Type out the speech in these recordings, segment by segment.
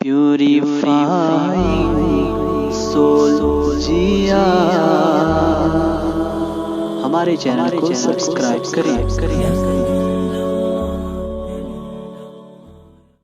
Purifying soul जिया। हमारे channel को subscribe करें।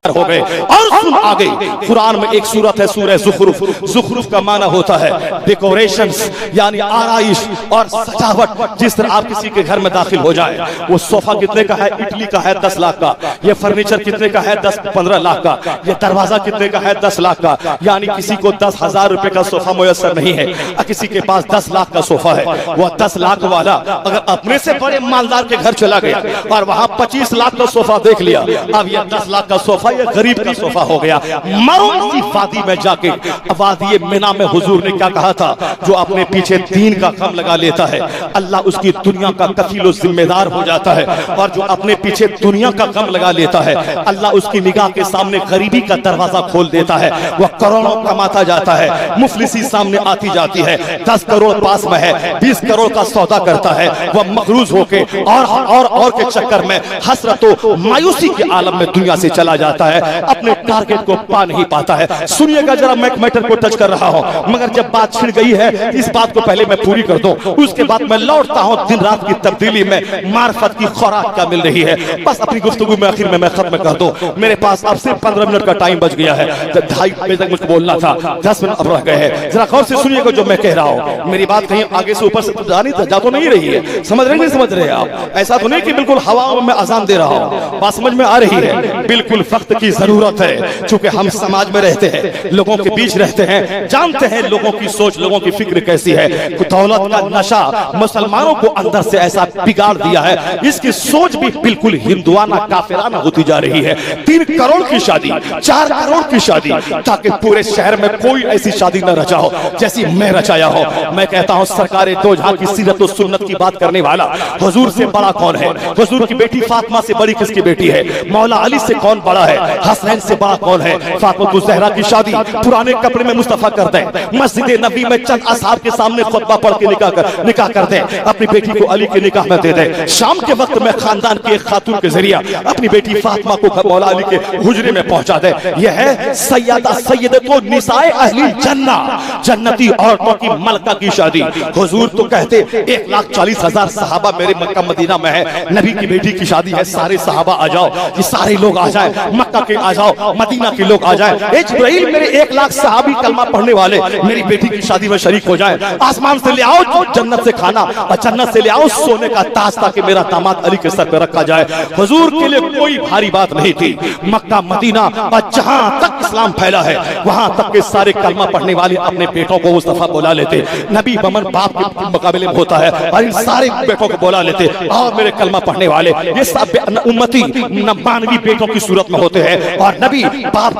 हो गए और सुन आ गई। कुरान में एक सूरत है सूरह ज़ुखरुफ। ज़ुखरुफ का माना होता है डेकोरेशंस, यानी आराइश और सजावट। जिस तरह आप किसी के घर में दाखिल हो जाए, वो सोफा कितने का है? इटली का है 10 लाख का। ये फर्नीचर कितने का है? 10-15 लाख का। ये दरवाजा कितने का है? 10 लाख का। यानी किसी को 10,000 रुपए का सोफा मुयस्सर नहीं है, किसी के पास 10 लाख का सोफा है। वो 10 लाख वाला अगर अपने से बड़े मालदार के घर चला गया और वहां 25 लाख का सोफा देख लिया, अब ये 10 लाख का सोफा ये गरीब का सोफा हो गया। मरून सी वादी में जाके, वादी मिना में हुजूर ने क्या कहा था? जो अपने पीछे दीन का कम लगा लेता है, अल्लाह उसकी दुनिया का कफील जिम्मेदार हो जाता है। और जो अपने पीछे दुनिया का कम लगा लेता है, अल्लाह उसकी निगाह के सामने गरीबी का दरवाजा खोल देता है। वह करोड़ों कमाता जाता है, मुफलिसी सामने आती जाती है। 10 करोड़ पास में है, 20 करोड़ का सौदा करता है। वह मखरूज होके और के चक्कर में हसरतों मायूसी के आलम में दुनिया से चला जाता है, अपने टारगेट को पा नहीं पाता है। सुनिएगा जरा, मैं मैटर को टच कर रहा हूं, मगर जब बात छिड़ गई है, इस बात को पहले मैं पूरी कर दूं, उसके बाद मैं लौटता हूं दिन रात की तब्दीली में मार्फत की खुराक क्या मिल रही है। बस अपनी गुफ्तगू में आखिर में मैं खत्म कर दूं। मेरे पास अब सिर्फ 15 मिनट का टाइम बच गया है। 2:30 बजे तक मुझको बोलना था, 10 मिनट अब रह गए हैं। जरा गौर से सुनिएगा जो मैं कह रहा हूं। मेरी बात कहीं आगे से ऊपर से जा तो नहीं रही है, समझ रहे नहीं समझ रहे आप? ऐसा तो नहीं कि बिल्कुल हवाओं में अजान दे रहा हूं। बात समझ में आ रही है? बिल्कुल वक्त की जरूरत है, क्योंकि हम समाज में रहते हैं, लोगों के बीच रहते हैं, जानते हैं लोगों की सोच, लोगों की फिक्र कैसी है। दौलत का नशा मुसलमानों को अंदर से ऐसा बिगाड़ दिया है, इसकी सोच भी बिल्कुल हिंदुआना काफिराना होती जा रही है। 3 करोड़ की शादी, 4 करोड़ की शादी, ताकि पूरे शहर में कोई ऐसी शादी न रचा हो जैसी मैं रचाया हो। मैं कहता हूं, सरकारे दो जहां की सीरत और सुन्नत की बात करने वाला हुजूर से बड़ा कौन है? हुजूर की बेटी फातिमा से बड़ी किसकी बेटी है? मौला अली से कौन बड़ा है? हसनैन से बड़ा कौन है? फातिमा ज़हरा की शादी पुराने कपड़े में मुस्तफा कर दें, मस्जिद नबी में चंद असहाब के सामने खुतबा पढ़ के निकाह कर दें, अपनी बेटी को अली के निकाह में दे दें। शाम के वक्त में खानदान की एक खातून के जरिया अपनी बेटी फातिमा को मौला अली के हुजरे में पहुंचा दे। यह है सैयदतो निसाए अहली जन्ना, जन्नती औरतों की मलका की शादी। हुजूर तो कहते 1,40,000 सहाबा मेरे मक्का मदीना में है, नबी की बेटी की शादी है, सारे सहाबा आ जाओ, ये सारे लोग आ जाए, मक्का के आ जाओ, मदीना के लोग आ जाए। जिब्राइल मेरे 1 लाख सहाबी कलमा पढ़ने वाले मेरी बेटी की शादी में शरीक हो जाए। आसमान से ले आओ जो जन्नत से खाना, और जन्नत से ले आओ सोने का ताज, ताकि मेरा दामाद अली के सर पे रखा जाए। हुजूर के लिए कोई भारी बात नहीं थी। मक्का मदीना और जहां तक इस्लाम फैला है, वहां तक के सारे कलमा पढ़ने वाले अपने बेटों को मुस्तफा बुला लेते। नबी बमन बाप के मुकाबले में होता है, और इन सारे बेटों को बुला लेते, और मेरे कलमा पढ़ने वाले ये सब उम्मती नब्बानवी बेटों की सूरत में होते हैं, और नबी बाप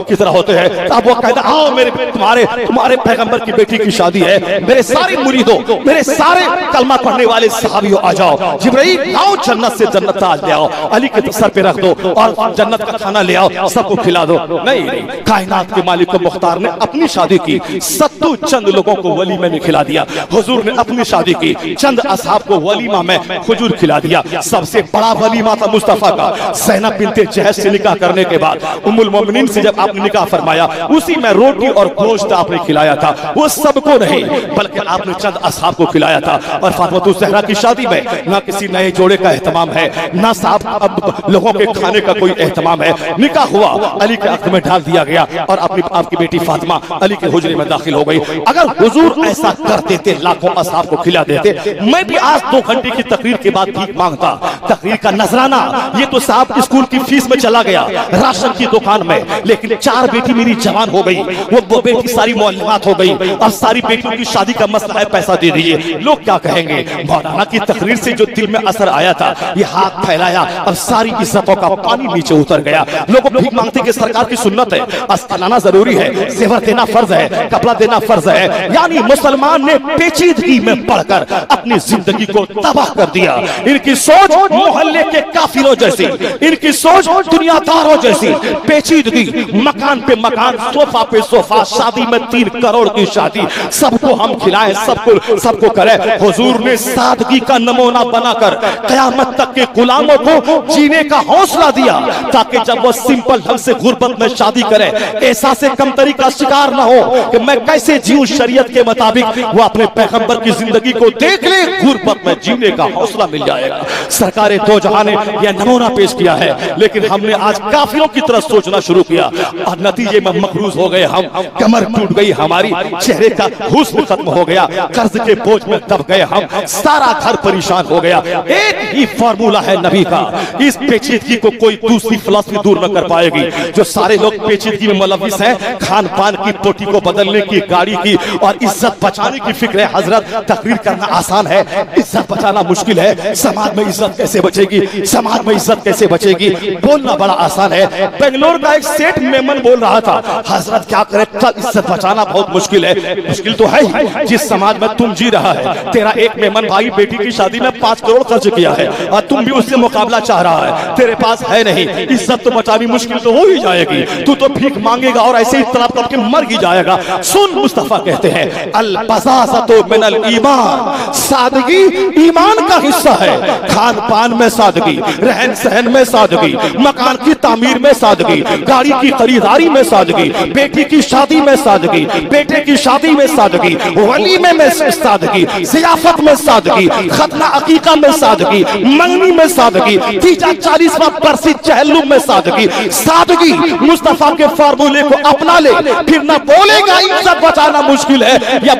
की तरह होते हैं। अब वो कहता, आओ मेरे तुम्हारे पैगंबर की बेटी की शादी है, मेरे सारे मुरीदों, मेरे सारे कलमा पढ़ने वाले सहाबियों आ जाओ। जिब्राइल आओ जन्नत से जन्नत ताज ले आओ, अली के सर पे रख दो, और जन्नत का खाना ले आओ, सबको खिला दो। नहीं, कायनात के मालिक को मुख्तार ने अपनी शादी की, सत्तू चंद लोगों को वलीमे में खिला दिया। हुजूर ने अपनी शादी की, चंद असहाब को वलीमा में हुजूर खिला दिया। सबसे बड़ा वलीमा था मुस्तफा का। ज़ैनब बिन्ते जहश से निकाह करने के बाद उम्मुल मोमिनीन से जब आपने निकाह फरमाया, उसी में रोटी और गोश्त आपने खिलाया था। वो सबको नहीं, बल्कि आपने चंद असहाब को खिलाया था। और फातिमा ज़हरा की शादी में ना किसी नए जोड़े का एहतमाम है, ना साहब अब लोगों के खाने का कोई एहतमाम है। निकाह हुआ, अली के हक में डाल दिया गया, और आपकी बेटी फातिमा अली के हुजरे में दाखिल हो गई। अगर हुजूर ऐसा कर देते, लाखों असहाब को खिला देते, मैं भी आज 2 घंटे की तकरीर के बाद भीख मांगता। तकरीर का नजराना ये तो साहब स्कूल की फीस में चला गया, राशन की दुकान में, लेकिन 4 बेटी मेरी जवान हो गई, वो बेटी सारी मुअल्लिमात हो गई, और सारी बेटियों की शादी का मसला है, पैसा दे दीजिए। लोग क्या कहेंगे? मौलाना की तकरीर से जो दिल में असर आया था, ये हाथ फैलाया, अब सारी इज्जतों का पानी नीचे उतर गया। लोग भीख मांगते कि सरकार की सुन्नत है, अस्ताना जरूरी है, जेवर देना फर्ज है, कपड़ा देना फर्ज है। यानी मुसलमान ने पेचीदगी में पढ़कर अपनी जिंदगी को तबाह कर दिया। इनकी सोच मोहल्ले के काफिरों जैसी, इनकी सोच दुनियादारों जैसी पेचीदगी, मकान पे मकान, सोफा पे सोफा, शादी में 3 करोड़ की शादी, सबको हम खिलाएं, सबको करें। हुजूर ने सादगी का नमूना बनाकर कयामत तक के गुलामों को जीने का हौसला दिया, ताकि जब वो सिंपल ढंग से गुर्बत में शादी करे, ऐसा से कमतरी का शिकार ना हो कि मैं कैसे जीऊं शरीयत के मुताबिक। वो अपने पैगंबर की जिंदगी को देख ले, गुर्बत में जीने का हौसला मिल जाएगा। सरकारे दो जहां ने यह नमूना पेश किया है, लेकिन हमने आज काफिरों की तरह सोचना शुरू किया और नतीजे में मखरूज हो गए हम। कमर टूट गई हमारी, चेहरे का हुस्न खत्म हो गया, कर्ज के बोझ में दब गए हम, सारा घर परेशान हो गया। एक ही फार्मूला है नबी का, इस पेचीदगी को कोई दूसरी फिलॉसफी दूर न कर पाएगी। जो सारे लोग पेचीदगी में मुलविस हैं, खान पान की, टोटी को बदलने की, गाड़ी की और इज्जत बचाने की फिक्र है। हजरत, तकरीर करना आसान है, इज्जत बचाना मुश्किल है। समाज में इज्जत कैसे बचेगी, समाज में इज्जत कैसे बचेगी, बोलना बड़ा आसान है। बेंगलोर का एक सेठ मेमन बोल रहा था, हजरत क्या करे, कल इज्जत बचाना बहुत मुश्किल है। मुश्किल तो है ही, जिस समाज में तुम जी रहा है। तेरा एक मेमन भाई बेटी की शादी में 5 करोड़ खर्च किया है और तुम भी उससे मुकाबला चाह रहा है, तेरे पास है नहीं, इज्जत तो बचानी मुश्किल तो हो ही जाएगी। तू तो भीख मांगेगा और ऐसे ही तड़प तड़प के मर ही जाएगा। सुन, मुस्तफा कहते हैं अल बज़ाज़तु मिनल ईमान, सादगी ईमान का हिस्सा है। खान पान में सादगी, रहन सहन में सादगी, मकान की तामीर में सादगी, गाड़ी की खरीदारी में सादगी, बेटी की शादी में सादगी, बेटे की शादी में सादगी, वलीमे में सादगी, ज़ियाफत में सादगी, खतना अकीका में सादगी, मंगनी में सादगी, तीजा 40वां बरसी चहल्लुम में सादगी। सादगी मुस्तफा के फार्मूले को अपना ले, फिर ना बोलेगा इज्जत बचाना मुश्किल है या